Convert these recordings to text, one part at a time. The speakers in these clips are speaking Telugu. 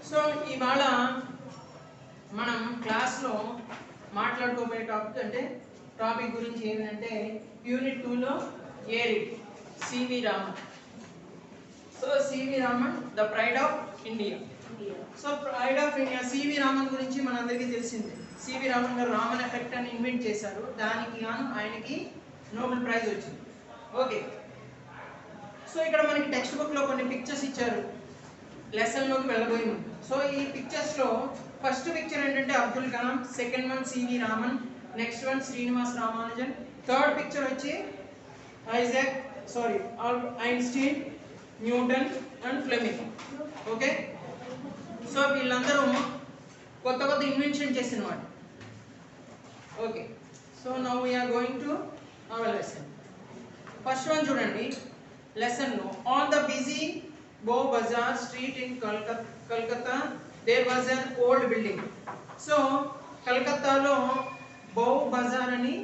సో ఇవాళ మనం క్లాస్లో మాట్లాడుకోబోయే టాపిక్ అంటే టాపిక్ గురించి ఏంటంటే యూనిట్ 2లో ఏరిడ్ C V Raman. So C V Raman the pride of India. So pride of India C V Raman గురించి మనందరికీ తెలిసిందే. సివి రామన్ గారు రామన్ ఎఫెక్ట్ అని ఇన్వెంట్ చేశారు. దానికి గాను ఆయనకి నోబెల్ ప్రైజ్ వచ్చింది. ఓకే, సో ఇక్కడ మనకి టెక్స్ట్ బుక్లో కొన్ని పిక్చర్స్ ఇచ్చారు లెసన్లోకి వెళ్ళబోయే ముందు. సో ఈ పిక్చర్స్లో ఫస్ట్ పిక్చర్ ఏంటంటే Abdul Kalam, second one C V Raman, next one Srinivas Ramanujan, third picture వచ్చి Einstein, Newton and Fleming. Okay, so వీళ్ళందరూ కొత్త కొత్త ఇన్వెన్షన్ చేసిన వాడు. Okay, so now we are going to our lesson. First one చూడండి లెసన్లో, on the busy Bow Bazaar street in Kolkata there was an old building. So కలకత్తాలో బౌ బజార్ అని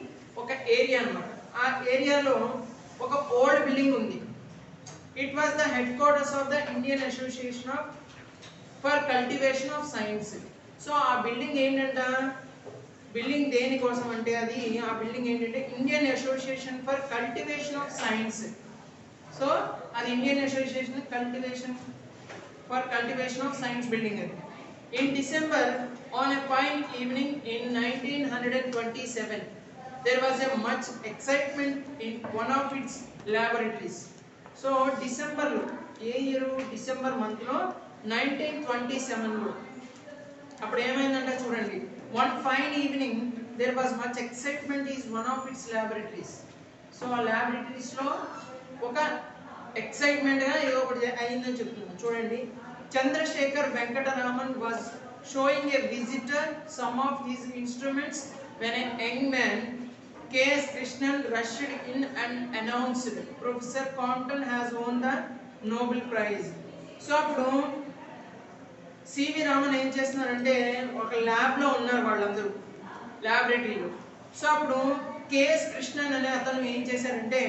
ఒక ఏరియా అన్నమాట. ఆ ఏరియాలో ఒక ఓల్డ్ బిల్డింగ్ ఉంది. It was the headquarters of the Indian association of for cultivation of science. So ఆ బిల్డింగ్ ఏంటంట, బిల్డింగ్ దేనికోసం అంటే ఆ బిల్డింగ్ ఏంటంటే Indian association for cultivation of science. So అది Indian association for cultivation of science building అది. In December on a fine evening in 1927 there was a much excitement in one of its laboratories. So డిసెంబర్లో, ఏ ఇయర్, డిసెంబర్ మంత్లో 1927లో అప్పుడు ఏమైందంటే చూడండి, one fine evening there was much excitement is one of its laboratories. So ఆ ల్యాబొరేటరీస్లో ఒక ఎక్సైట్మెంట్గా ఏదో ఒకటి అయిందని చెప్తున్నాను. చూడండి, Chandrasekhar Venkataraman was showing a visitor some of his instruments when a young man K S Krishnan rushed in and announced professor Compton has won the Nobel prize. So అప్పుడు సివి రామన్ ఏం చేస్తున్నారంటే ఒక ల్యాబ్లో ఉన్నారు వాళ్ళందరూ ల్యాబొరేటరీలో. సో అప్పుడు కెఎస్ కృష్ణన్ అనే అతను ఏం చేశారంటే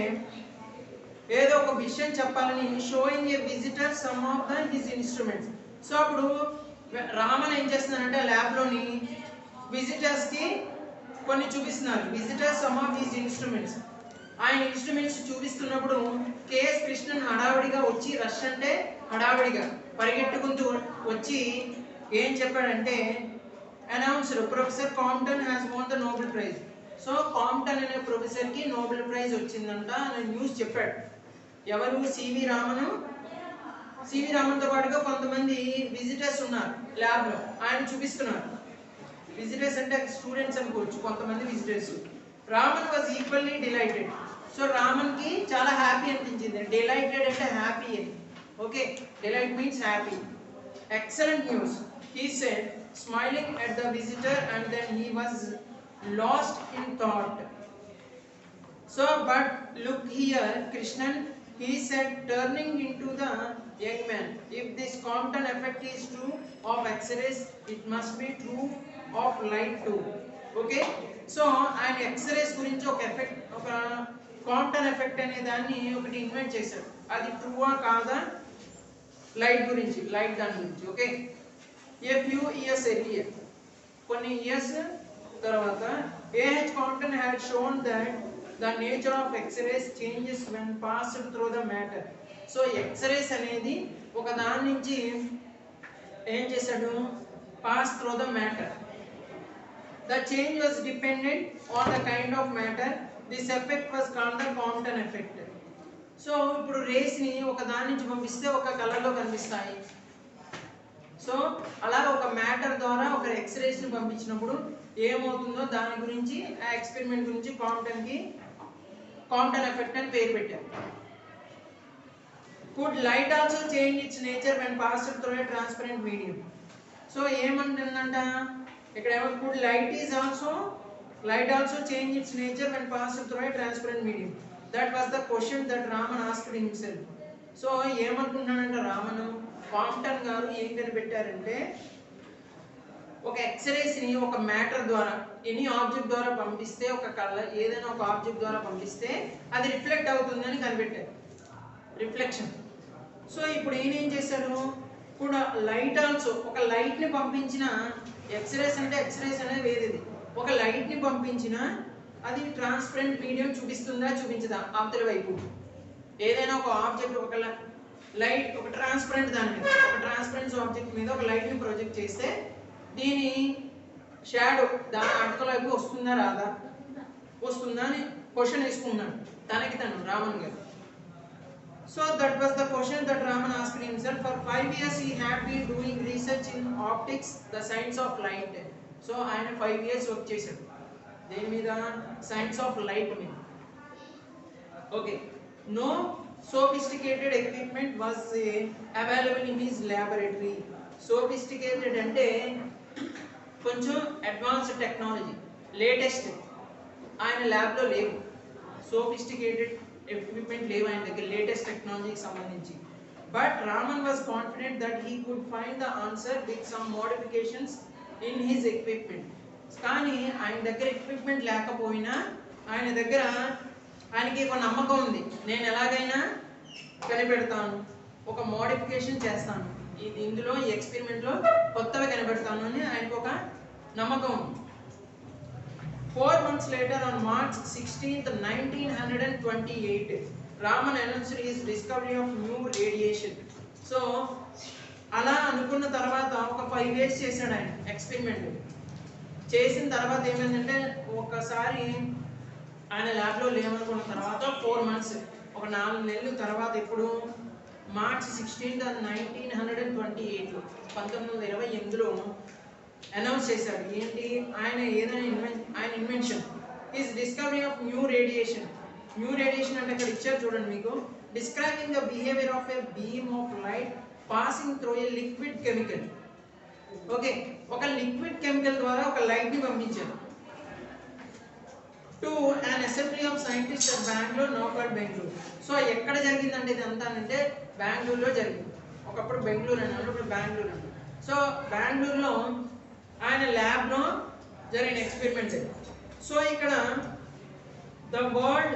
ఏదో ఒక విషయం చెప్పాలని sowing a visitor some of the his instruments. So అప్పుడు రామన్ ఏం చేస్తున్నారంటే ల్యాబ్లోని విజిటర్స్కి కొన్ని చూపిస్తున్నారు. Visitors some of his instruments, ఆయన ఇన్స్ట్రుమెంట్స్ చూపిస్తున్నప్పుడు కేఎస్ కృష్ణన్ హడావిడిగా వచ్చి, రష్ అంటే హడావిడిగా పరిగెట్టుకుంటూ వచ్చి ఏం చెప్పాడంటే announced professor Compton has వోన్ the Nobel prize. So Compton అనే ప్రొఫెసర్కి నోబెల్ ప్రైజ్ వచ్చిందంట అని న్యూస్ చెప్పాడు. ఎవరు? సివి రామన్. సివి రామన్తో పాటుగా కొంతమంది విజిటర్స్ ఉన్నారు ల్యాబ్లో, ఆయన చూపిస్తున్నారు. విజిటర్స్ అంటే స్టూడెంట్స్ అనుకోవచ్చు, కొంతమంది visitors. Raman was equally delighted. So రామన్కి చాలా హ్యాపీ అనిపించింది. డిలైటెడ్ అంటే హ్యాపీ అని. Okay, delight means happy. Excellent news he said smiling at the visitor and then he was lost in thought. So but look here Krishnan, he said turning into the young man, if this Compton effect is true of X-rays it must be true of light too. Okay, so ఆయన X-rays గురించి ఒక ఎఫెక్ట్, ఒక కాంప్టన్ ఎఫెక్ట్ అనే దాన్ని ఒకటి ఇన్వెంట్ చేశారు. అది ట్రూవా కాదా లైట్ గురించి, లైట్ దాని గురించి. Okay, a few years earlier, కొన్ని ఇయర్స్ తర్వాత A.H. Compton had shown that the nature of X-rays changes when passed through the matter. So X-rays అనేది ఒక దాని నుంచి ఏం చేశాడు, pass through the matter. The change was dependent on the kind of matter. This effect was called the Compton effect. So ఇప్పుడు రేస్ని ఒక దాని నుంచి పంపిస్తే ఒక కలర్లో కనిపిస్తాయి. సో అలా ఒక మ్యాటర్ ద్వారా ఒక ఎక్స్రేస్ని పంపించినప్పుడు ఏమవుతుందో దాని గురించి, ఆ ఎక్స్పెరిమెంట్ గురించి కాంప్టన్ ఎఫెక్ట్ అని పేరు పెట్టారు. Could light also change its nature when passed through a transparent medium. So ఏమంటుందంట ఇక్కడ could light also change its nature when passed through a transparent medium. That was the question that Raman asked himself. So ఏమనుకుంటున్నాడంటే రామన్, కాంప్టన్ గారు ఏం కనిపెట్టారంటే ఒక ఎక్స్రేస్ని ఒక మ్యాటర్ ద్వారా, ఎనీ ఆబ్జెక్ట్ ద్వారా పంపిస్తే, ఒక కలర్ ఏదైనా ఒక ఆబ్జెక్ట్ ద్వారా పంపిస్తే అది రిఫ్లెక్ట్ అవుతుందని కనిపెట్టారు, రిఫ్లెక్షన్. సో ఇప్పుడు ఈయన ఏం చేశాడు, ఇప్పుడు లైట్ ఆల్సో, ఒక లైట్ని పంపించిన ఎక్స్రేస్ అంటే ఎక్స్రేస్ అనేది వేరేది. ఒక లైట్ని పంపించిన అది ట్రాన్స్పరెంట్ మీడియం చూపిస్తుందా చూపించదా అవతల వైపు. ఏదైనా ఒక ఆబ్జెక్ట్, ఒక లైట్, ఒక ట్రాన్స్పరెంట్ దాని మీద, ఒక ట్రాన్స్పరెంట్ ఆబ్జెక్ట్ మీద ఒక లైట్ని ప్రొజెక్ట్ చేస్తే దీని షాడో దాని అటుకల వైపు వస్తుందా రాదా, వస్తుందా అని క్వశ్చన్ వేసుకున్నాడు తనకి తను రామన్ గారు. So that was the question that Raman asked himself. For 5 years he had been doing research in optics, the science of light. So ఆయన 5 years వర్క్ చేశాడు దేని మీద, సైన్స్ ఆఫ్ లైట్ మీద. Okay, no sophisticated equipment was available in his laboratory. Sophisticated అంటే కొంచెం అడ్వాన్స్డ్ టెక్నాలజీ, లేటెస్ట్ ఆయన ల్యాబ్లో లేవు. సోఫిస్టికేటెడ్ ఎక్విప్మెంట్ లేవు ఆయన దగ్గర, లేటెస్ట్ టెక్నాలజీకి సంబంధించి. But Raman was confident that he could find the answer with some modifications in his equipment. కానీ ఆయన దగ్గర ఎక్విప్మెంట్ లేకపోయినా ఆయన దగ్గర ఆయనకి ఒక నమ్మకం ఉంది, నేను ఎలాగైనా కనిపెడతాను, ఒక మోడిఫికేషన్ చేస్తాను, ఇందులో ఈ ఎక్స్పెరిమెంట్లో కొత్తగా కనిపెడతాను అని ఆయనకు ఒక నమ్మకం ఉంది. 4 months later, on March 16th, 1928, Raman announced his discovery of new radiation. So, అలా అనుకున్న తర్వాత ఒక 5 years చేశాడు ఆయన ఎక్స్పెరిమెంట్. చేసిన తర్వాత ఏమైందంటే ఒకసారి ఆయన ల్యాబ్లో లేవనుకున్న తర్వాత 4 months, ఒక 4 నెలల తర్వాత ఇప్పుడు మార్చ్ 16th, 1928 1928లో అనౌన్స్ చేశాడు. ఏంటి ఆయన ఏదైనా ఆయన invention, his discovery of new radiation. New radiation అంటే ఇక్కడ ఇచ్చారు చూడండి మీకు, describing the behaviour of a beam of light passing through a liquid chemical. Okay, ఒక లిక్విడ్ కెమికల్ ద్వారా ఒక లైట్ ని పంపించారు to an assembly of scientist at Bengaluru, now called Bengaluru. So ఎక్కడ జరిగిందంటే ఇదంతా అంటే బెంగళూరులో జరిగింది. ఒకప్పుడు బెంగళూరు అన్నారు, ఇప్పుడు బెంగళూరు అన్నారు. సో బెంగళూరులో ఆయన ల్యాబ్లో జరిగిన ఎక్స్పెరిమెంట్. సో ఇక్కడ the world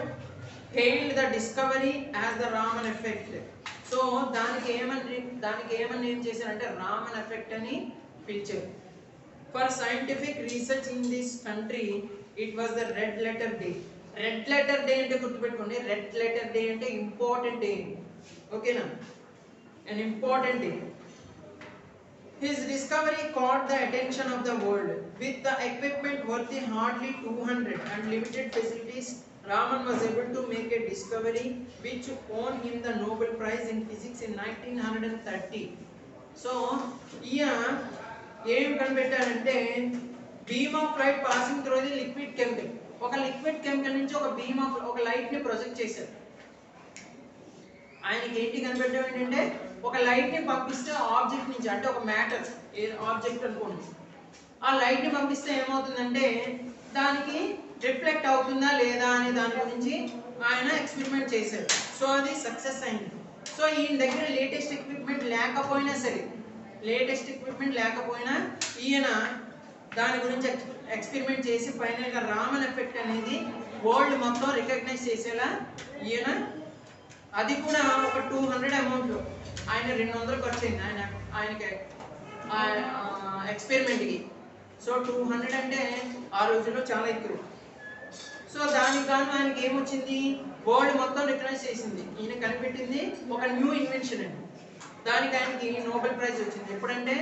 hailed the discovery as the Raman effect. So దానికి ఏమని ఏం చేశారంటే రామన్ ఎఫెక్ట్ అని పిలిచారు. For scientific research in this country it was the red letter day. Red letter day అంటే గుర్తుపెట్టుకోండి, రెడ్ లెటర్ డే అంటే ఇంపార్టెంట్ డే. ఓకేనా, an important day. His discovery caught the attention of the world. With the equipment worth hardly 200 and limited facilities, Raman was able to make a discovery which won him the Nobel Prize in Physics in 1930. So, ఏం కనిపెట్టారంటే beam of light passing through the liquid chemical. ఒక లిక్విడ్ కెమికల్ నుంచి ఒక బీమ్ ఆఫ్ ఒక లైట్ ని ప్రొజెక్ట్ చేశారు. ఆయనకి ఏంటి కనిపెట్టడం ఏంటంటే ఒక లైట్ ని పంపిస్తే ఆబ్జెక్ట్ నుంచి, అంటే ఒక మ్యాటర్ ఆబ్జెక్ట్ అనుకోండి, ఆ లైట్ ని పంపిస్తే ఏమవుతుందంటే దానికి రిఫ్లెక్ట్ అవుతుందా లేదా అనే దాని గురించి ఆయన ఎక్స్పెరిమెంట్ చేశారు. సో అది సక్సెస్ అయింది. సో ఈయన దగ్గర లేటెస్ట్ ఎక్విప్మెంట్ లేకపోయినా సరే, ఈయన దాని గురించి ఎక్స్పెరిమెంట్ చేసి ఫైనల్గా రామన్ ఎఫెక్ట్ అనేది వరల్డ్ మొత్తం రికగ్నైజ్ చేసేలా ఈయన, అది కూడా ఒక 200 అమౌంట్లో, ఆయన 200 ఖర్చు అయింది ఆయనకి ఎక్స్పెరిమెంట్కి. సో 200 అంటే ఆ రోజుల్లో చాలా ఎక్కువ. సో దానికి గాను ఆయనకి ఏమొచ్చింది, వరల్డ్ మొత్తం రికగ్నైజ్ చేసింది, ఈయన కనిపెట్టింది ఒక న్యూ ఇన్వెన్షన్ అండి. దానికి ఆయనకి నోబెల్ ప్రైజ్ వచ్చింది. ఎప్పుడంటే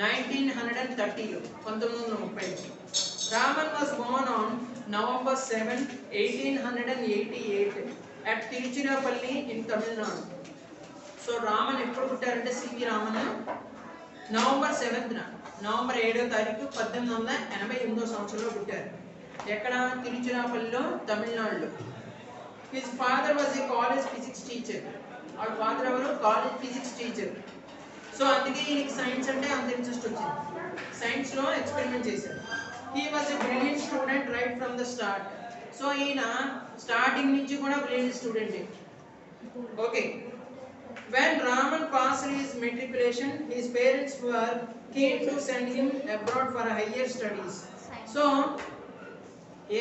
1930లో, 1930. Raman was born on November 7, 1888 at Tiruchirappalli in Tamil Nadu. So Raman ఎప్పుడు పుట్టారంటే C V Raman November 7th, November 7వ తారీఖు 1888వ సంవత్సరంలో పుట్టారు. ఎక్కడ, తిరుచిరాపల్లిలో, తమిళనాడులో. His father was a college physics teacher. వాళ్ళ ఫాదర్ ఎవరు, కాలేజ్ ఫిజిక్స్ టీచర్. సో అందుకే ఈయనకి సైన్స్ అంటే అంత ఇంట్రెస్ట్ వచ్చింది, సైన్స్లో ఎక్స్పెరిమెంట్ చేశారు. He was a brilliant student right from the start. So ఈయన స్టార్టింగ్ నుంచి కూడా బ్రిలియంట్ స్టూడెంటే. Okay, when Raman passed his matriculation, his parents were keen to send him abroad for higher studies. So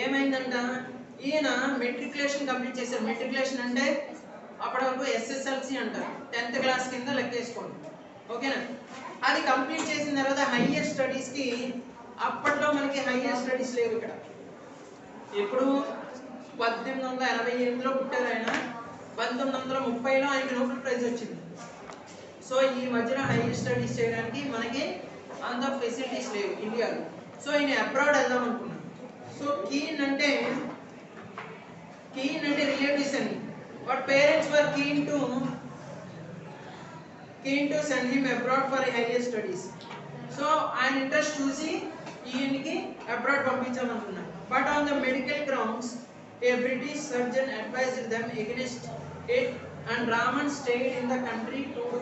ఏమైందంట, ఈయన మెట్రికులేషన్ కంప్లీట్ చేశారు. మెట్రికులేషన్ అంటే అప్పటి వరకు SSLC అంటారు, 10th క్లాస్ కింద లెక్కేసుకోండి. ఓకేనా. అది కంప్లీట్ చేసిన తర్వాత హైయర్ స్టడీస్కి, అప్పట్లో మనకి హైయర్ స్టడీస్ లేవు ఇక్కడ. ఇప్పుడు 1888లో పుట్టారు ఆయన, 1930లో ఆయనకి నోబెల్ ప్రైజ్ వచ్చింది. సో ఈ మధ్యన హైయర్ స్టడీస్ చేయడానికి మనకి అంత ఫెసిలిటీస్ లేవు ఇండియాలో. సో ఈయన అబ్రాడ్ వెళ్దాం అనుకున్నాను. సో కీన్ అంటే రిలేటివ్స్ అని, but parents were keen to send him abroad for higher studies. So ఆయన ఇంట్రెస్ట్ చూసి ఈయనకి అబ్రాడ్ పంపించామనుకున్నాను. But on the medical grounds a British surgeon advised them against it, and Raman stayed in the country to do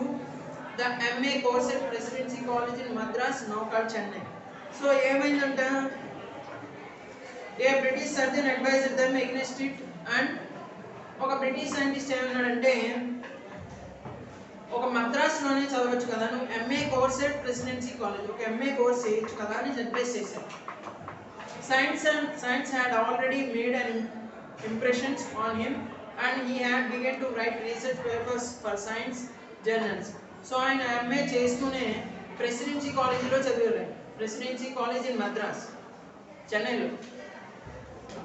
the MA course at Presidency College in Madras, now called Chennai. So ఏమైందంట, a British surgeon advised them against it, and ఒక బ్రిటిష్ సైంటిస్ట్ ఏమన్నాడంటే, ఒక మద్రాసులోనే చదవచ్చు కదా నువ్వు, MA course at presidency college, ఒక ఎంఏ కోర్స్ చేయొచ్చు కదా అని అడ్వైస్ చేశారు. Science had already made an impressions on him, and he had begun to write research papers for science journals. So ఆయన ఎంఏ చేస్తూనే ప్రెసిడెన్సీ కాలేజీలో చదివారు. ప్రెసిడెన్సీ కాలేజ్ ఇన్ మద్రాస్, చెన్నైలో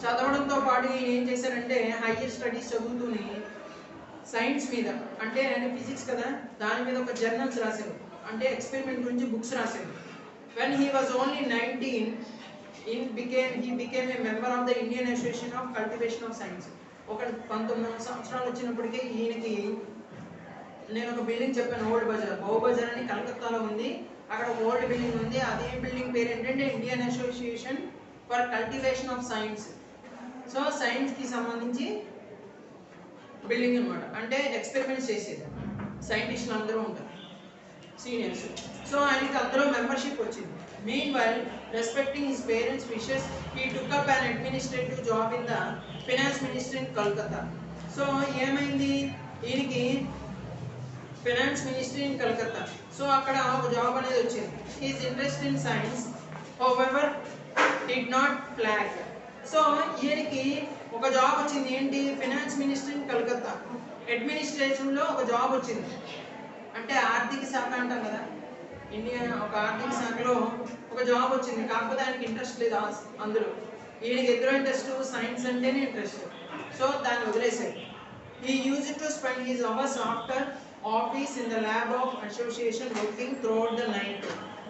చదవడంతో పాటు ఈయన ఏం చేశారంటే, హైయర్ స్టడీస్ చదువుతూనే సైన్స్ మీద, అంటే ఆయన ఫిజిక్స్ కదా, దాని మీద ఒక జర్నల్స్ రాశారు, అంటే ఎక్స్పెరిమెంట్ గురించి బుక్స్ రాశారు. When he was only 19, he became a member of the Indian Association of Cultivation of Science. ఒక 19 సంవత్సరాలు వచ్చినప్పటికీ ఈయనకి, నేను ఒక బిల్డింగ్ చెప్పాను, ఓల్డ్ బజార్, బౌ బజార్ అని కలకత్తాలో ఉంది, అక్కడ ఒక ఓల్డ్ బిల్డింగ్ ఉంది. అదే బిల్డింగ్ పేరు ఏంటంటే Indian association for cultivation of science. So సైన్స్కి సంబంధించి బిల్డింగ్ అనమాట, అంటే ఎక్స్పెరిమెంట్స్ చేసేది, సైంటిస్టులు అందరూ ఉంటారు, సీనియర్స్. సో ఆయనకి అందులో మెంబర్షిప్ వచ్చింది. Meanwhile, respecting his parents' wishes, he took up an administrative job in the finance ministry in Kolkata. So ఏమైంది, ఈయనకి finance ministry in Calcutta, so అక్కడ ఒక జాబ్ అనేది వచ్చింది. His interest in science however did not flag. So ఈయనకి ఒక జాబ్ వచ్చింది, ఏంటి, ఫైనాన్స్ మినిస్ట్రీ ఇన్ కలకత్తా, అడ్మినిస్ట్రేషన్లో ఒక జాబ్ వచ్చింది. అంటే ఆర్థిక శాఖ అంటాం కదా, ఇండియా ఒక ఆర్థిక శాఖలో ఒక జాబ్ వచ్చింది. కాకపోతే ఆయనకి ఇంట్రెస్ట్ లేదు అందులో, ఈయనకి ఎదురు ఇంట్రెస్ట్ సైన్స్ అంటేనే ఇంట్రెస్ట్. సో దాన్ని వదిలేశాడు. He used to spend his hours after office in the lab of association working throughout the night.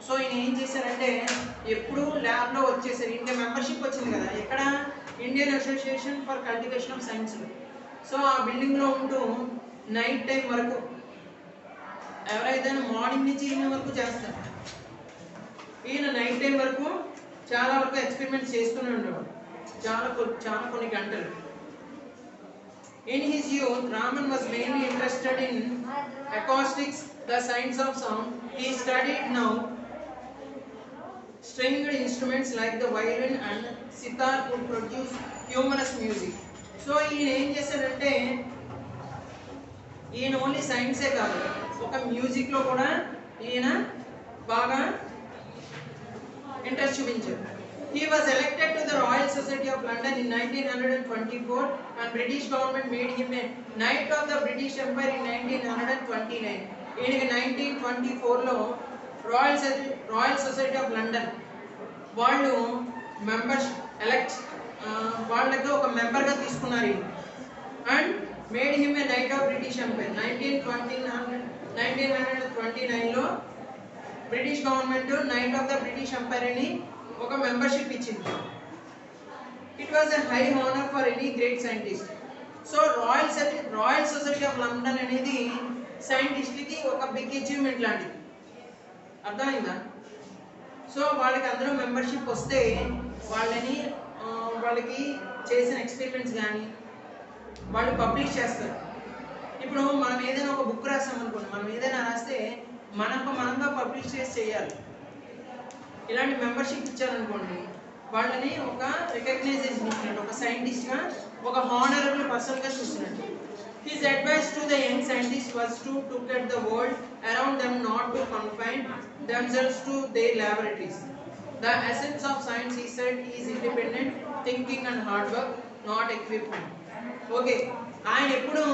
So ఈయన ఏం చేశారంటే, ఎప్పుడు ల్యాబ్లో వచ్చేసారు. ఇంకా మెంబర్షిప్ వచ్చింది కదా, ఎక్కడ, Indian association for cultivation of science. So ఆ బిల్డింగ్లో ఉంటూ నైట్ టైం వరకు, ఎవరైతే మార్నింగ్ నుంచి ఈవినింగ్ వరకు చేస్తారు, ఈయన నైట్ టైం వరకు చాలా వరకు ఎక్స్పెరిమెంట్స్ చేస్తూనే ఉండేవాడు, చాలా కొన్ని గంటలు. In his youth, Raman was mainly interested in acoustics, the science of sound. He studied now stringed instruments like the violin and sitar could produce humorous music. So ఈయన ఏం చేశాడంటే, ఈయన ఓన్లీ సైన్సే కాదు, ఒక మ్యూజిక్లో కూడా ఈయన బాగా ఇంట్రెస్ట్ చూపించారు. He was elected to the Royal Society of London in 1924, and British government made him a Knight of the British Empire in 1929. ఈయనకి 1924లో రాయల్ సొసైటీ ఆఫ్ లండన్ వాళ్ళు వాళ్ళకి ఒక మెంబర్గా తీసుకున్నారు, and made him a knight of British empire. 1929లో British government knight of the British empire అని ఒక మెంబర్షిప్ ఇచ్చింది. It was a high honour for any great scientist. So royal society of London అనేది సైంటిస్ట్కి ఒక బిగ్ అచీవ్మెంట్ లాంటిది, అర్థమైందా? సో వాళ్ళకి అందరూ మెంబర్షిప్ వస్తే వాళ్ళకి చేసిన ఎక్స్పెరిమెంట్స్ కానీ వాళ్ళు పబ్లిష్ చేస్తారు. ఇప్పుడు మనం ఏదైనా ఒక బుక్ రాసామనుకోండి, మనం ఏదైనా రాస్తే మనంగా పబ్లిష్ చేసి చేయాలి. ఇలాంటి మెంబర్షిప్ ఇచ్చారనుకోండి, వాళ్ళని ఒక రికగ్నైజేషన్ ఇచ్చినట్టు, ఒక సైంటిస్ట్గా, ఒక హానరబుల్ పర్సన్గా చూసినట్టు. His advice to the young scientists was to look at the world around them, not to confine themselves to their laboratories. The essence of science, he said, is independent thinking and hard work, not equipment. Okay, ఆయన ఎప్పుడు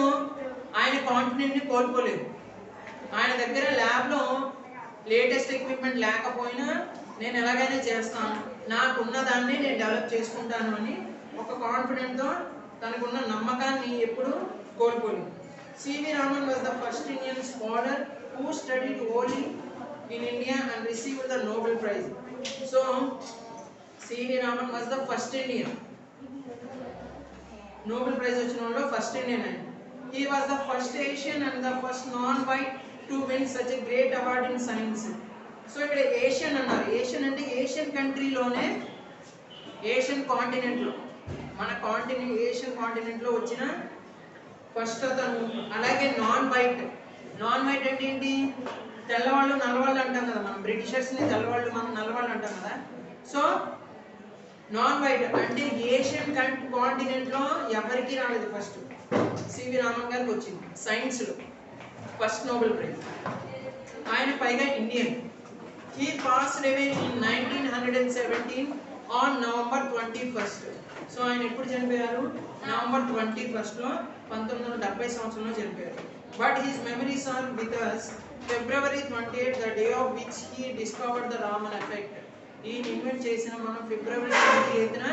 ఆయన కాన్ఫిడెంట్ని కోల్పోలేదు. ఆయన దగ్గర ల్యాబ్లో లేటెస్ట్ ఎక్విప్మెంట్ లేకపోయినా నేను ఎలాగైనా చేస్తాను, నాకున్న దాన్ని నేను డెవలప్ చేసుకుంటాను అని ఒక కాన్ఫిడెంట్తో తనకున్న నమ్మకాన్ని ఎప్పుడు కోల్పోలేదు. C V Raman was the first Indian scholar who studied only in India and received the Nobel prize. So C V Raman was the first Indian, Nobel prize వచ్చిన వాళ్ళు ఫస్ట్ ఇండియన్ ఆయన. He was the first Asian and the first non white to win such a great award in science. So ఇక్కడ ఏషియన్ అన్నారు. ఏషియన్ అంటే ఏషియన్ కంట్రీలోనే, ఏషియన్ కాంటినెంట్లో, మన కాంటినెంట్ ఏషియన్ కాంటినెంట్లో వచ్చిన ఫస్ట్ అతను. అలాగే నాన్ వైట్, నాన్ వైట్ అంటే ఏంటి? తెల్లవాళ్ళు నల్లవాళ్ళు అంటాం కదా, మనం బ్రిటిషర్స్ని తెల్లవాళ్ళు మనం నల్లవాళ్ళు అంటాం కదా. సో నాన్ వైట్ అంటే ఏషియన్ కాంటినెంట్లో ఎవరికి రాలేదు, ఫస్ట్ సివి రామన్ గారికి వచ్చింది సైన్స్లో ఫస్ట్ నోబెల్ ప్రైజ్. ఆయన పైగా Indian. He passed away in 1917 on November 21st. So ఆయన ఎప్పుడు చనిపోయారు? నవంబర్ 21 1970 సంవత్సరంలో చనిపోయారు. But his memories are with us. February 28, the day of which he discovered the Raman effect. ఈయన ఇన్వెంట్ చేసిన మనం ఫిబ్రవరి 28న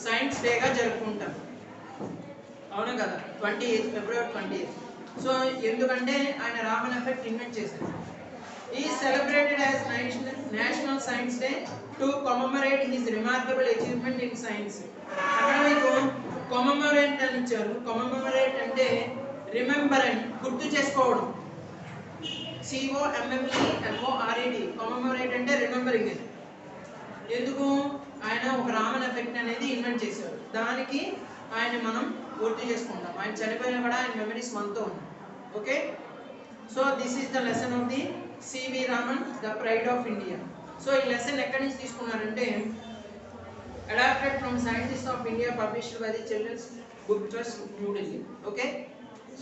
సైన్స్ డేగా జరుపుకుంటాం, అవునా కదా? 28 ఫిబ్రవరి 28. సో ఎందుకంటే ఆయన రామన్ ఎఫెక్ట్ ఇన్వెంట్ చేశారు. He is celebrated as National Science Day to commemorate his remarkable achievement in science. అక్కడ మీకు commemorate అని ఇచ్చారు. commemorate అంటే రిమెంబర్ అని, గుర్తు చేసుకోవడం. COMMEMORAT. commemorate అంటే రిమెంబరింగ్ అని. ఎందుకు? ఆయన ఒక రామన్ ఎఫెక్ట్ అనేది ఇన్వెంట్ చేశారు, దానికి ఆయన మనం గుర్తు చేసుకుంటాం. ఆయన చనిపోయినా కూడా ఆయన మెమరీస్ మనతో ఉన్నాయి. Okay, so this is the lesson of the C V Raman, the pride of India. So ఈ లెసన్ ఎక్కడి నుంచి తీసుకున్నారంటే adapted from scientist of India, published by the children's book trust, New Delhi. Okay,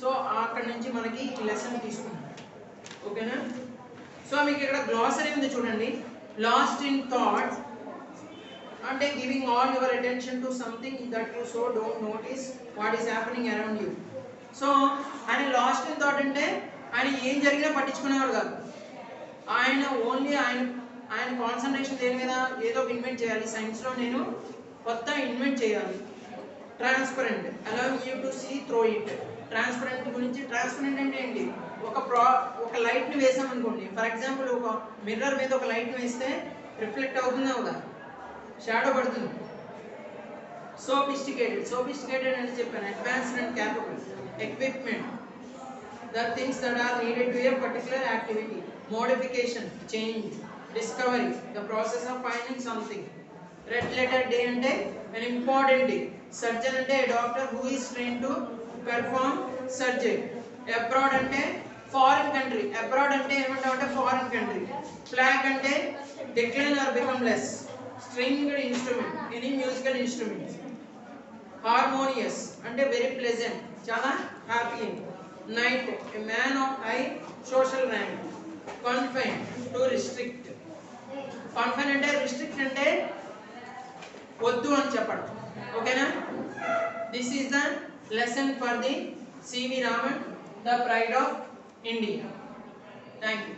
so అక్కడ నుంచి మనకి ఈ లెసన్ తీసుకున్నాం. ఓకేనా? సో మీకు ఇక్కడ గ్లాసరీ ఉంది చూడండి. లాస్ట్ ఇన్ థాట్ అంటే giving all your attention to something that you so don't notice what is happening around you. So ఆయన లాస్ట్ ఇన్ థాట్ అంటే ఆయన ఏం జరిగినా పట్టించుకునేవాడు కాదు. ఆయన ఓన్లీ ఆయన కాన్సన్ట్రేషన్ దేని మీద? ఏదో ఒక ఇన్వెంట్ చేయాలి సైన్స్లో, నేను కొత్త ఇన్వెంట్ చేయాలి. Transparent, allowing you to see through it. Transparent గురించి, ట్రాన్స్పరెంట్ అంటే ఏంటి? ఒక లైట్ని వేసామనుకోండి, ఫర్ ఎగ్జాంపుల్ ఒక మిర్రర్ మీద ఒక లైట్ని వేస్తే రిఫ్లెక్ట్ అవుతుందా కదా, షాడో పడుతుంది. సోఫిస్టికేటెడ్ అని చెప్పాను. Advanced and capable. Equipment, the things that are needed to a particular activity. Modification, change. Discovery, the process of finding something. Red letter day ante an important day. Surgeon ante a doctor who is trained to perform surgery. Abroad ante foreign country. Abroad ante emantante foreign country. Flag ante decline or become less. Stringed instrument, any musical instrument. Harmonious ante very pleasant, chala happy. Knight, a man of high social rank. Confine, to restrict. Confine అంటే restrict అంటే వద్దు అని చెప్పడం. ఓకేనా? This is the lesson for the C V Raman, the pride of India. Thank you.